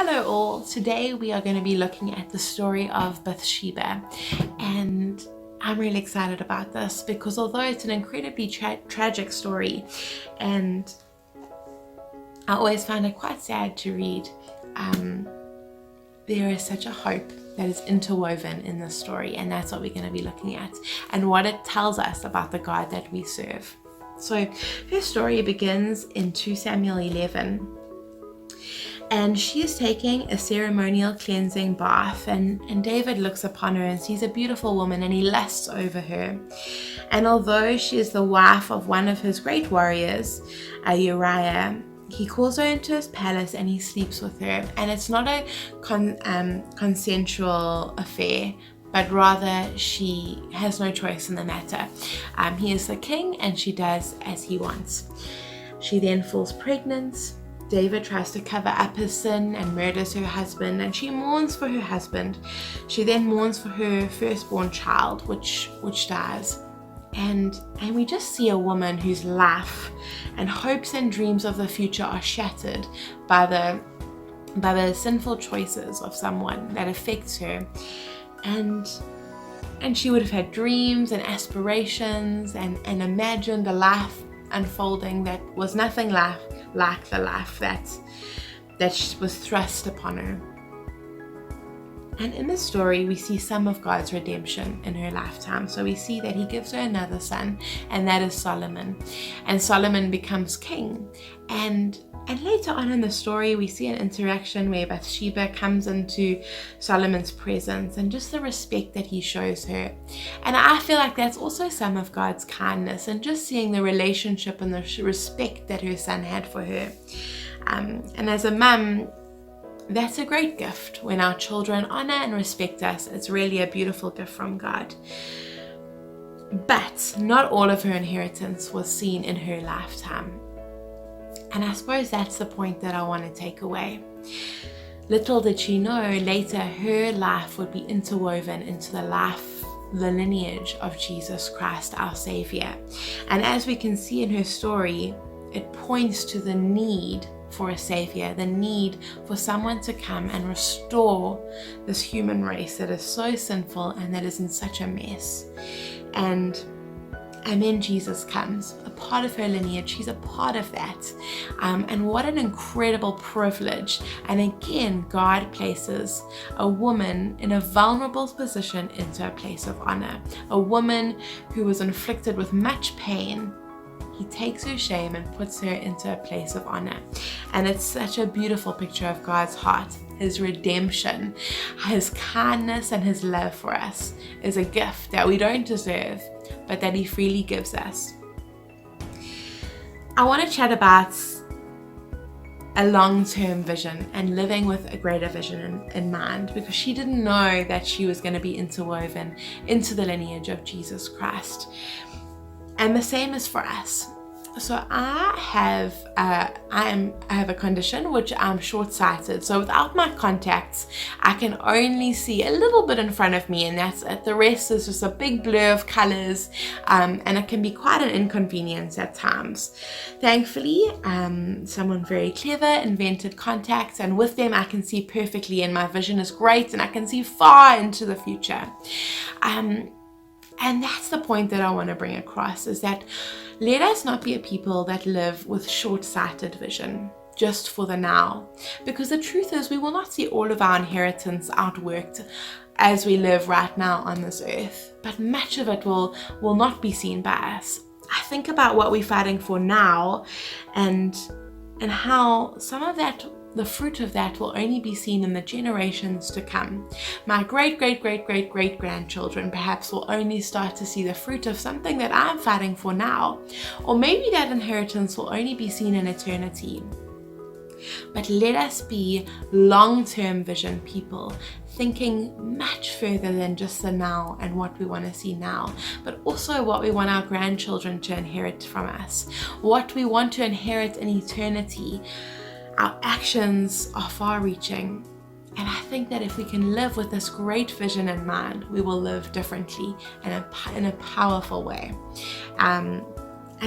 Hello all, today we are going to be looking at the story of Bathsheba, and I'm really excited about this because although it's an incredibly tragic story and I always find it quite sad to read, there is such a hope that is interwoven in this story, and that's what we're going to be looking at and what it tells us about the God that we serve. So her story begins in 2 Samuel 11. And she is taking a ceremonial cleansing bath, and David looks upon her and sees a beautiful woman and he lusts over her. And although she is the wife of one of his great warriors, Uriah, he calls her into his palace and he sleeps with her. And it's not a consensual affair, but rather she has no choice in the matter. He is the king and she does as he wants. She then falls pregnant. David tries to cover up his sin and murders her husband, and she mourns for her husband. She then mourns for her firstborn child, which dies. And we just see a woman whose life and hopes and dreams of the future are shattered by the sinful choices of someone that affects her. And she would have had dreams and aspirations and imagined a life unfolding that was nothing like the life that was thrust upon her. And in the story, we see some of God's redemption in her lifetime. So we see that he gives her another son, and that is Solomon. And Solomon becomes king. And later on in the story, we see an interaction where Bathsheba comes into Solomon's presence and just the respect that he shows her. And I feel like that's also some of God's kindness, and just seeing the relationship and the respect that her son had for her. And as a mum, that's a great gift. When our children honor and respect us, it's really a beautiful gift from God. But not all of her inheritance was seen in her lifetime. And I suppose that's the point that I want to take away. Little did she know, later her life would be interwoven into the lineage of Jesus Christ, our Savior. And as we can see in her story, it points to the need for a Savior, the need for someone to come and restore this human race that is so sinful and that is in such a mess. And then Jesus comes, a part of her lineage. She's a part of that. And what an incredible privilege. And again, God places a woman in a vulnerable position into a place of honor. A woman who was inflicted with much pain. He takes her shame and puts her into a place of honor. And it's such a beautiful picture of God's heart. His redemption, his kindness, and his love for us is a gift that we don't deserve, but that he freely gives us. I want to chat about a long-term vision and living with a greater vision in mind, because she didn't know that she was going to be interwoven into the lineage of Jesus Christ. And the same is for us. So I have a condition which I'm short-sighted. So without my contacts, I can only see a little bit in front of me, and that's it. The rest is just a big blur of colors, and it can be quite an inconvenience at times. Thankfully, someone very clever invented contacts, and with them I can see perfectly, and my vision is great, and I can see far into the future. And that's the point that I want to bring across, is that let us not be a people that live with short-sighted vision, just for the now. Because the truth is, we will not see all of our inheritance outworked as we live right now on this earth. But much of it will not be seen by us. I think about what we're fighting for now, and how some of that, the fruit of that, will only be seen in the generations to come. My great-great-great-great-great-grandchildren perhaps will only start to see the fruit of something that I'm fighting for now. Or maybe that inheritance will only be seen in eternity. But let us be long-term vision people, thinking much further than just the now and what we want to see now, but also what we want our grandchildren to inherit from us, what we want to inherit in eternity. Our actions are far-reaching, and I think that if we can live with this great vision in mind, we will live differently and in a powerful way. And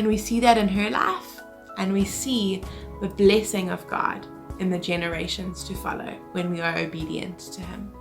we see that in her life, and we see the blessing of God in the generations to follow when we are obedient to him.